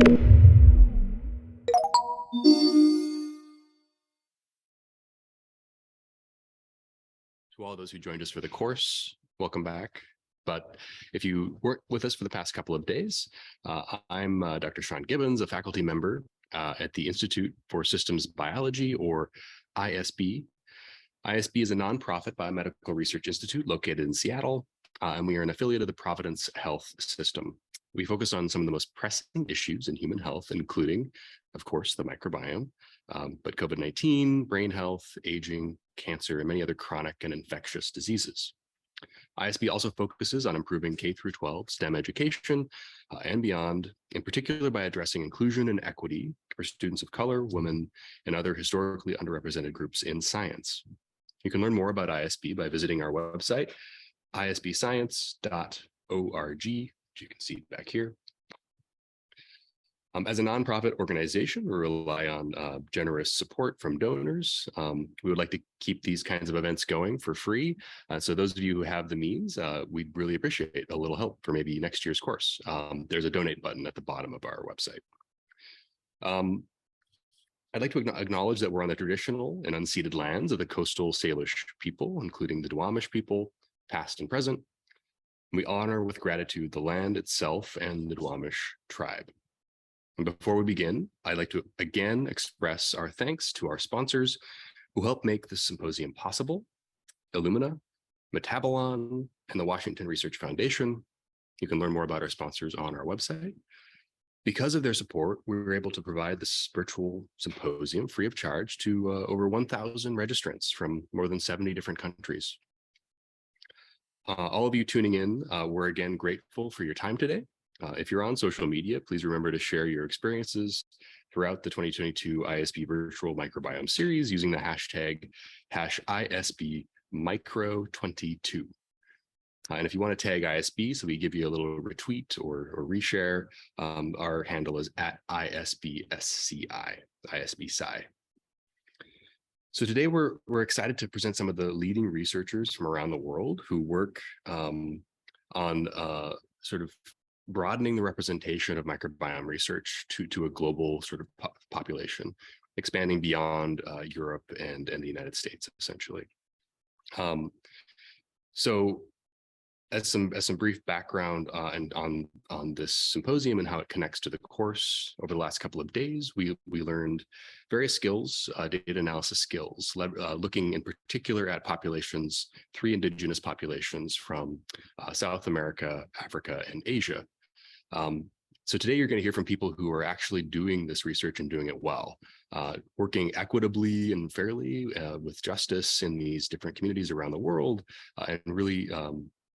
To all those who joined us for the course, welcome back. But if you weren't with us for the past couple of days, I'm Dr. Sean Gibbons, a faculty member at the Institute for Systems Biology, or ISB. ISB is a nonprofit biomedical research institute located in Seattle, and we are an affiliate of the Providence Health System. We focus on some of the most pressing issues in human health, including, of course, the microbiome, but COVID-19, brain health, aging, cancer, and many other chronic and infectious diseases. ISB also focuses on improving K through 12 STEM education and beyond, in particular by addressing inclusion and equity for students of color, women, and other historically underrepresented groups in science. You can learn more about ISB by visiting our website, isbscience.org, which you can see back here. As a nonprofit organization, we rely on generous support from donors. We would like to keep these kinds of events going for free. So those of you who have the means, we'd really appreciate a little help for maybe next year's course. There's a donate button at the bottom of our website. I'd like to acknowledge that we're on the traditional and unceded lands of the coastal Salish people, including the Duwamish people, past and present. We honor with gratitude the land itself and the Duwamish tribe. And before we begin, I'd like to again express our thanks to our sponsors who help make this symposium possible: Illumina, Metabolon, and the Washington Research Foundation. You can learn more about our sponsors on our website. Because of their support, we were able to provide this virtual symposium free of charge to over 1,000 registrants from more than 70 different countries. All of you tuning in, we're again grateful for your time today. If you're on social media, please remember to share your experiences throughout the 2022 ISB Virtual Microbiome Series using the hashtag #ISBMicro22. And if you want to tag ISB, so we give you a little retweet or reshare, our handle is @ISBSCI, ISBSci. So today we're excited to present some of the leading researchers from around the world who work on sort of broadening the representation of microbiome research to a global sort of population, expanding beyond Europe and the United States, essentially. So as some brief background and on this symposium and how it connects to the course, over the last couple of days, we learned various skills, data analysis skills, looking in particular at populations, 3 indigenous populations from South America, Africa, and Asia. So today you're going to hear from people who are actually doing this research and doing it well, working equitably and fairly with justice in these different communities around the world, and really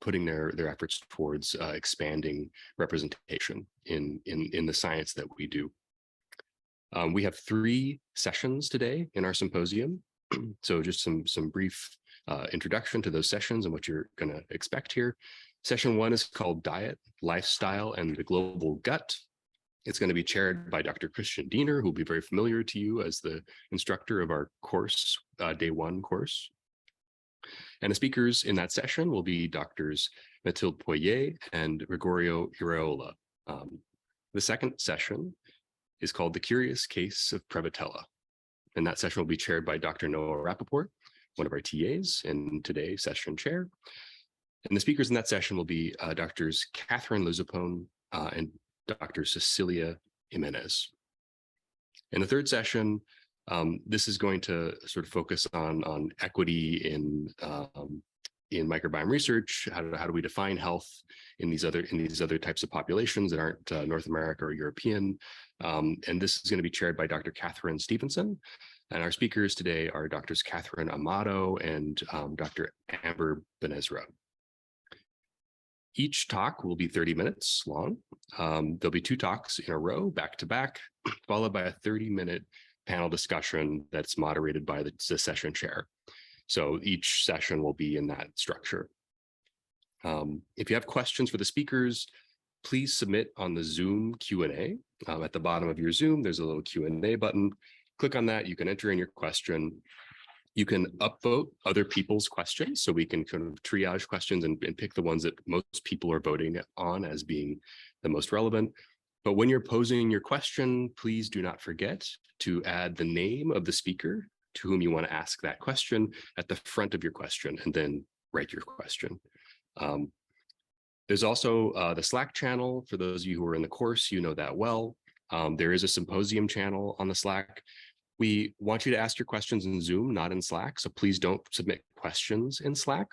putting their efforts towards expanding representation in the science that we do. We have 3 sessions today in our symposium. So just some brief introduction to those sessions and what you're going to expect here. Session 1 is called Diet, Lifestyle, and the Global Gut. It's going to be chaired by Dr. Christian Diener, who will be very familiar to you as the instructor of our course, Day 1 course. And the speakers in that session will be Doctors Mathilde Poirier and Gregorio Iraola. The second session is called The Curious Case of Prevotella. And that session will be chaired by Dr. Noah Rappaport, one of our TAs and today's session chair. And the speakers in that session will be Doctors Catherine Luzapone and Dr. Cecilia Jimenez. In the third session, this is going to sort of focus on equity in microbiome research. How do we define health in these other types of populations that aren't North America or European? And this is going to be chaired by Dr. Catherine Stevenson. And our speakers today are Doctors Catherine Amato and Dr. Amber Benezra. Each talk will be 30 minutes long. There'll be 2 talks in a row, back to back, followed by a 30-minute panel discussion that's moderated by the session chair. So each session will be in that structure. If you have questions for the speakers, please submit on the Zoom Q&A. At the bottom of your Zoom, there's a little Q&A button. Click on that, you can enter in your question. You can upvote other people's questions, so we can kind of triage questions and pick the ones that most people are voting on as being the most relevant. But when you're posing your question, please do not forget to add the name of the speaker to whom you want to ask that question at the front of your question, and then write your question. There's also the Slack channel. For those of you who are in the course, you know that well. There is a symposium channel on the Slack. We want you to ask your questions in Zoom, not in Slack, so please don't submit questions in Slack.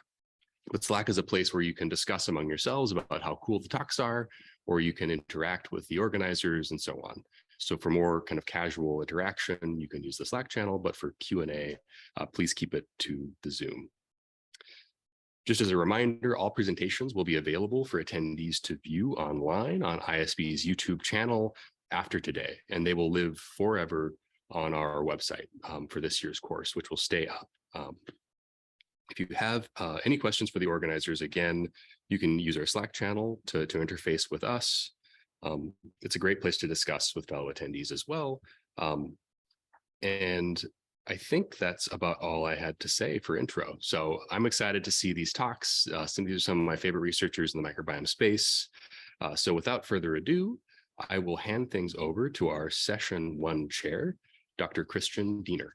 But Slack is a place where you can discuss among yourselves about how cool the talks are, or you can interact with the organizers and so on. So for more kind of casual interaction, you can use the Slack channel, but for Q&A, please keep it to the Zoom. Just as a reminder, all presentations will be available for attendees to view online on ISB's YouTube channel after today, and they will live forever on our website for this year's course, which will stay up. If you have any questions for the organizers, again, you can use our Slack channel to interface with us. It's a great place to discuss with fellow attendees as well. And I think that's about all I had to say for intro. So I'm excited to see these talks. These are some of my favorite researchers in the microbiome space. So without further ado, I will hand things over to our session 1 chair, Dr. Christian Diener.